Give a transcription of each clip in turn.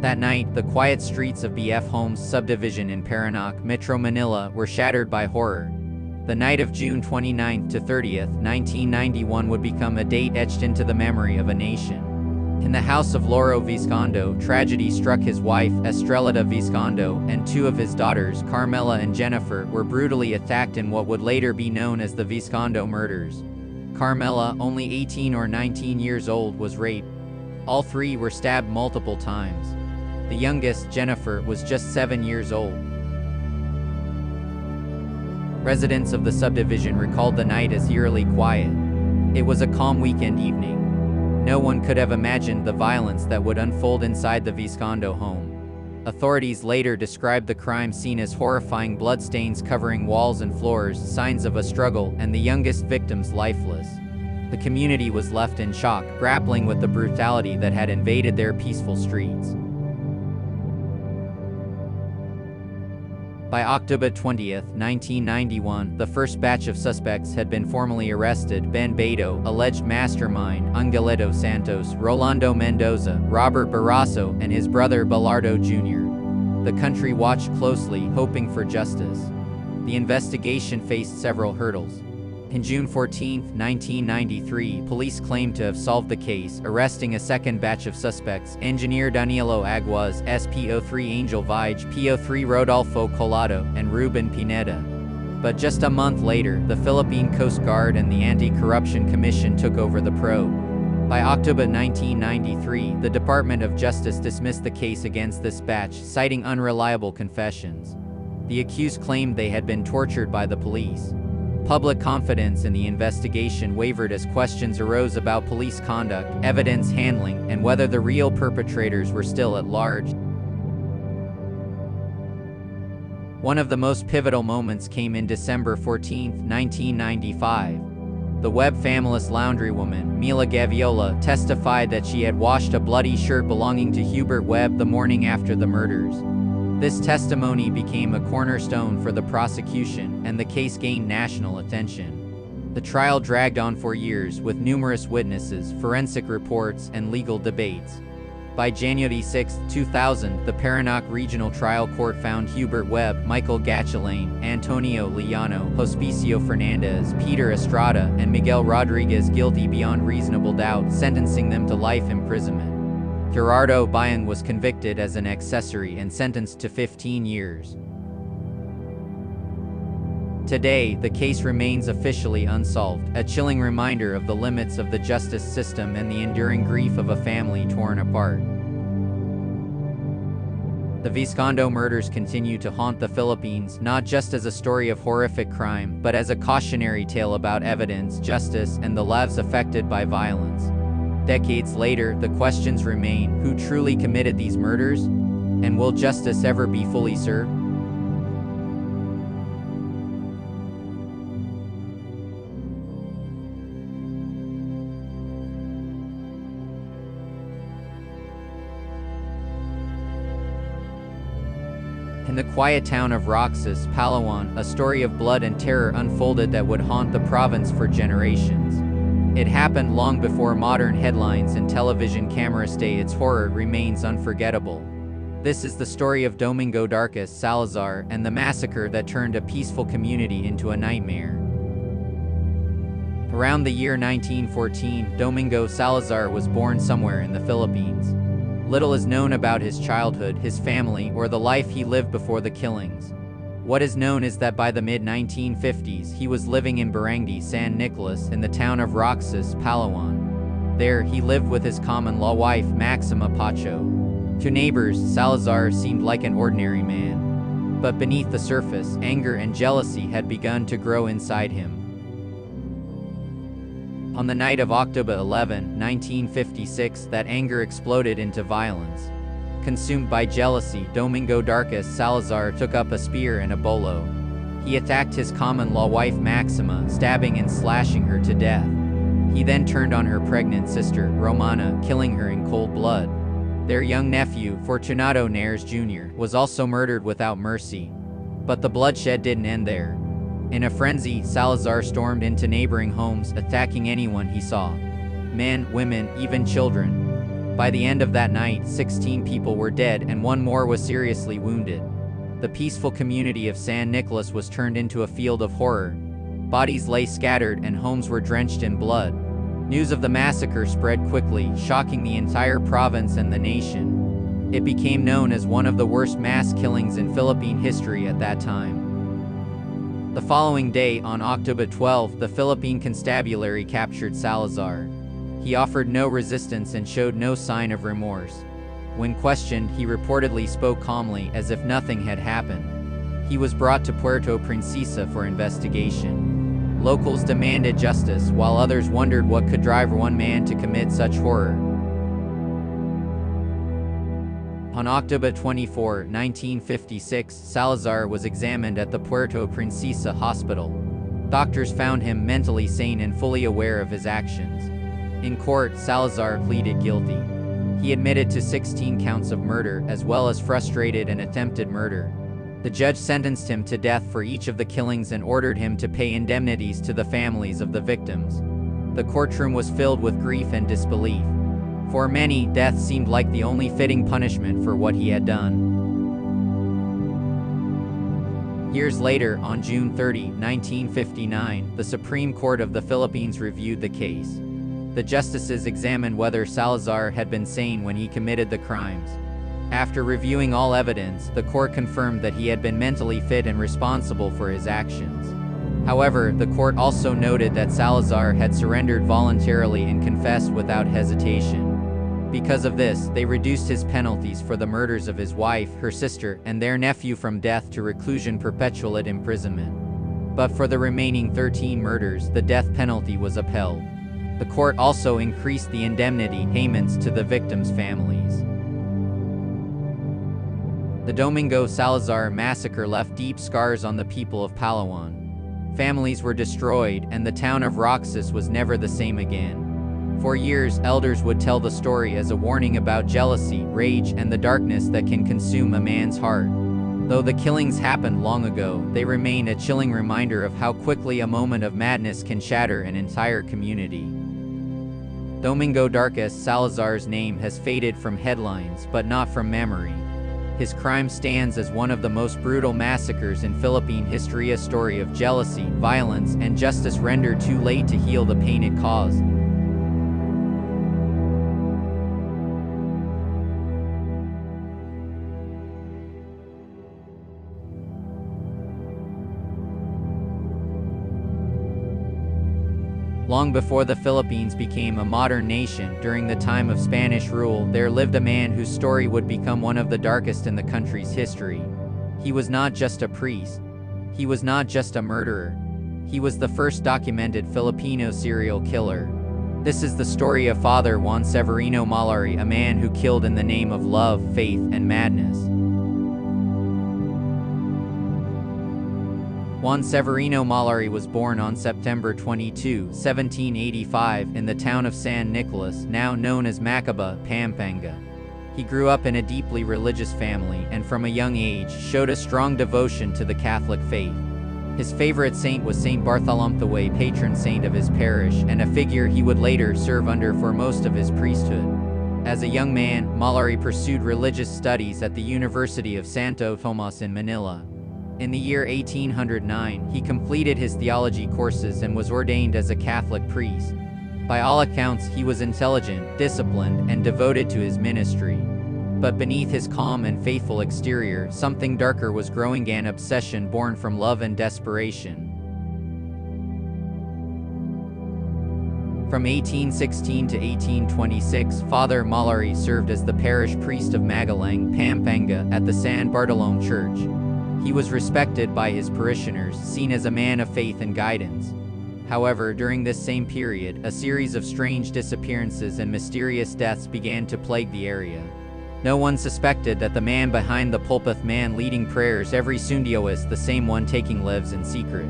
That night, the quiet streets of BF Homes subdivision in Parañaque, Metro Manila, were shattered by horror. The night of June 29 to 30th, 1991 would become a date etched into the memory of a nation. In the house of Loro Vizcondo, tragedy struck. His wife, Estrelita Vizcondo, and two of his daughters, Carmela and Jennifer, were brutally attacked in what would later be known as the Vizcondo murders. Carmela, only 18 or 19 years old, was raped. All three were stabbed multiple times. The youngest, Jennifer, was just 7 years old. Residents of the subdivision recalled the night as eerily quiet. It was a calm weekend evening. No one could have imagined the violence that would unfold inside the Vizcondo home. Authorities later described the crime scene as horrifying: bloodstains covering walls and floors, signs of a struggle, and the youngest victims lifeless. The community was left in shock, grappling with the brutality that had invaded their peaceful streets. By October 20, 1991, the first batch of suspects had been formally arrested: Ben Beto, alleged mastermind; Angeleto Santos, Rolando Mendoza, Robert Barrasso, and his brother Belardo Jr. The country watched closely, hoping for justice. The investigation faced several hurdles. In June 14, 1993, police claimed to have solved the case, arresting a second batch of suspects: Engineer Danilo Aguas, SPO3 Angel Vige, PO3 Rodolfo Collado, and Ruben Pineda. But just a month later, the Philippine Coast Guard and the Anti-Corruption Commission took over the probe. By October 1993, the Department of Justice dismissed the case against this batch, citing unreliable confessions. The accused claimed they had been tortured by the police. Public confidence in the investigation wavered as questions arose about police conduct, evidence handling, and whether the real perpetrators were still at large. One of the most pivotal moments came in December 14, 1995. The Webb family's laundrywoman, Mila Gaviola, testified that she had washed a bloody shirt belonging to Hubert Webb the morning after the murders. This testimony became a cornerstone for the prosecution, and the case gained national attention. The trial dragged on for years, with numerous witnesses, forensic reports, and legal debates. By January 6, 2000, the Parañaque Regional Trial Court found Hubert Webb, Michael Gatchalain, Antonio Liano, Hospicio Fernandez, Peter Estrada, and Miguel Rodriguez guilty beyond reasonable doubt, sentencing them to life imprisonment. Gerardo Bayang was convicted as an accessory and sentenced to 15 years. Today, the case remains officially unsolved, a chilling reminder of the limits of the justice system and the enduring grief of a family torn apart. The Vizcondo murders continue to haunt the Philippines, not just as a story of horrific crime, but as a cautionary tale about evidence, justice, and the lives affected by violence. Decades later, the questions remain: who truly committed these murders? And will justice ever be fully served? In the quiet town of Roxas, Palawan, a story of blood and terror unfolded that would haunt the province for generations. It happened long before modern headlines and television cameras stay. Its horror remains unforgettable. This is the story of Domingo Darcus Salazar and the massacre that turned a peaceful community into a nightmare. Around the year 1914, Domingo Salazar was born somewhere in the Philippines. Little is known about his childhood, his family, or the life he lived before the killings. What is known is that by the mid-1950s, he was living in Barangay San Nicolas in the town of Roxas, Palawan. There, he lived with his common-law wife, Maxima Pacho. To neighbors, Salazar seemed like an ordinary man. But beneath the surface, anger and jealousy had begun to grow inside him. On the night of October 11, 1956, that anger exploded into violence. Consumed by jealousy, Domingo Darcus Salazar took up a spear and a bolo. He attacked his common-law wife Maxima, stabbing and slashing her to death. He then turned on her pregnant sister, Romana, killing her in cold blood. Their young nephew, Fortunato Neres Jr., was also murdered without mercy. But the bloodshed didn't end there. In a frenzy, Salazar stormed into neighboring homes, attacking anyone he saw. Men, women, even children. By the end of that night, 16 people were dead and one more was seriously wounded. The peaceful community of San Nicolas was turned into a field of horror. Bodies lay scattered and homes were drenched in blood. News of the massacre spread quickly, shocking the entire province and the nation. It became known as one of the worst mass killings in Philippine history at that time. The following day, on October 12, the Philippine Constabulary captured Salazar. He offered no resistance and showed no sign of remorse. When questioned, he reportedly spoke calmly, as if nothing had happened. He was brought to Puerto Princesa for investigation. Locals demanded justice, while others wondered what could drive one man to commit such horror. On October 24, 1956, Salazar was examined at the Puerto Princesa hospital. Doctors found him mentally sane and fully aware of his actions. In court, Salazar pleaded guilty. He admitted to 16 counts of murder, as well as frustrated and attempted murder. The judge sentenced him to death for each of the killings and ordered him to pay indemnities to the families of the victims. The courtroom was filled with grief and disbelief. For many, death seemed like the only fitting punishment for what he had done. Years later, on June 30, 1959, the Supreme Court of the Philippines reviewed the case. The justices examined whether Salazar had been sane when he committed the crimes. After reviewing all evidence, the court confirmed that he had been mentally fit and responsible for his actions. However, the court also noted that Salazar had surrendered voluntarily and confessed without hesitation. Because of this, they reduced his penalties for the murders of his wife, her sister, and their nephew from death to reclusion perpetual at imprisonment. But for the remaining 13 murders, the death penalty was upheld. The court also increased the indemnity payments to the victims' families. The Domingo Salazar massacre left deep scars on the people of Palawan. Families were destroyed, and the town of Roxas was never the same again. For years, elders would tell the story as a warning about jealousy, rage, and the darkness that can consume a man's heart. Though the killings happened long ago, they remain a chilling reminder of how quickly a moment of madness can shatter an entire community. Domingo Darcus Salazar's name has faded from headlines, but not from memory. His crime stands as one of the most brutal massacres in Philippine history, a story of jealousy, violence, and justice rendered too late to heal the pain it caused. Long before the Philippines became a modern nation, during the time of Spanish rule, there lived a man whose story would become one of the darkest in the country's history. He was not just a priest. He was not just a murderer. He was the first documented Filipino serial killer. This is the story of Father Juan Severino Mallari, a man who killed in the name of love, faith, and madness. Juan Severino Mallari was born on September 22, 1785, in the town of San Nicolas, now known as Macaba, Pampanga. He grew up in a deeply religious family and from a young age showed a strong devotion to the Catholic faith. His favorite saint was Saint Bartholomew, patron saint of his parish, and a figure he would later serve under for most of his priesthood. As a young man, Mallari pursued religious studies at the University of Santo Tomas in Manila. In the year 1809, he completed his theology courses and was ordained as a Catholic priest. By all accounts, he was intelligent, disciplined, and devoted to his ministry. But beneath his calm and faithful exterior, something darker was growing, an obsession born from love and desperation. From 1816 to 1826, Father Mallari served as the parish priest of Magalang, Pampanga, at the San Bartolome Church. He was respected by his parishioners, seen as a man of faith and guidance. However, during this same period, a series of strange disappearances and mysterious deaths began to plague the area. No one suspected that the man behind the pulpit, man leading prayers every Sunday, was the same one taking lives in secret.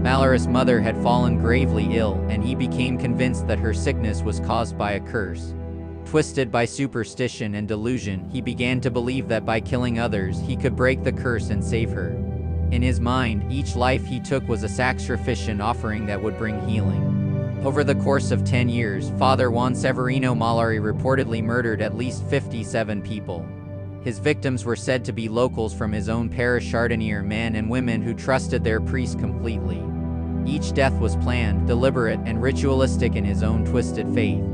Mallari's mother had fallen gravely ill, and he became convinced that her sickness was caused by a curse. Twisted by superstition and delusion, he began to believe that by killing others, he could break the curse and save her. In his mind, each life he took was a sacrificial offering that would bring healing. Over the course of 10 years, Father Juan Severino Mallari reportedly murdered at least 57 people. His victims were said to be locals from his own parish, Chardonnier men and women who trusted their priest completely. Each death was planned, deliberate, and ritualistic in his own twisted faith.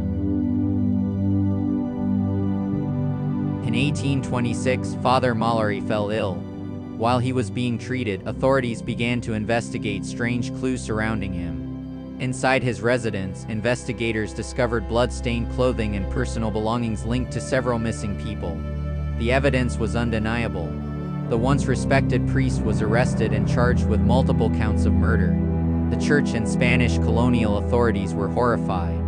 In 1826, Father Mallari fell ill. While he was being treated, authorities began to investigate strange clues surrounding him. Inside his residence, investigators discovered blood-stained clothing and personal belongings linked to several missing people. The evidence was undeniable. The once respected priest was arrested and charged with multiple counts of murder. The church and Spanish colonial authorities were horrified.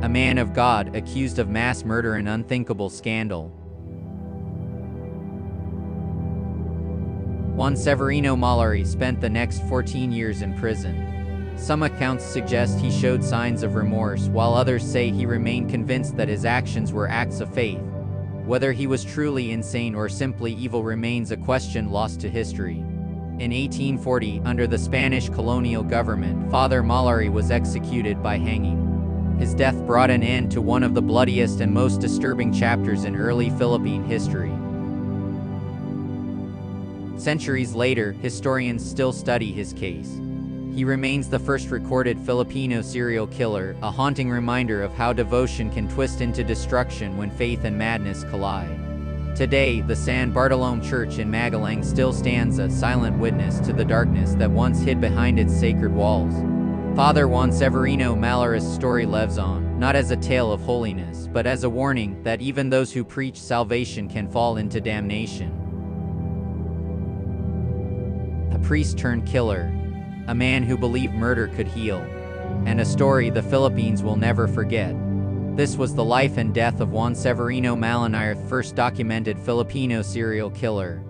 A man of God accused of mass murder, an unthinkable scandal. Juan Severino Mallari spent the next 14 years in prison. Some accounts suggest he showed signs of remorse, while others say he remained convinced that his actions were acts of faith. Whether he was truly insane or simply evil remains a question lost to history. In 1840, under the Spanish colonial government, Father Mallari was executed by hanging. His death brought an end to one of the bloodiest and most disturbing chapters in early Philippine history. Centuries later, historians still study his case. He remains the first recorded Filipino serial killer, a haunting reminder of how devotion can twist into destruction when faith and madness collide. Today, the San Bartolome Church in Magalang still stands a silent witness to the darkness that once hid behind its sacred walls. Father Juan Severino Mallari's story lives on, not as a tale of holiness, but as a warning that even those who preach salvation can fall into damnation. A priest turned killer, a man who believed murder could heal, and a story the Philippines will never forget. This was the life and death of Juan Severino Mallari, first documented Filipino serial killer.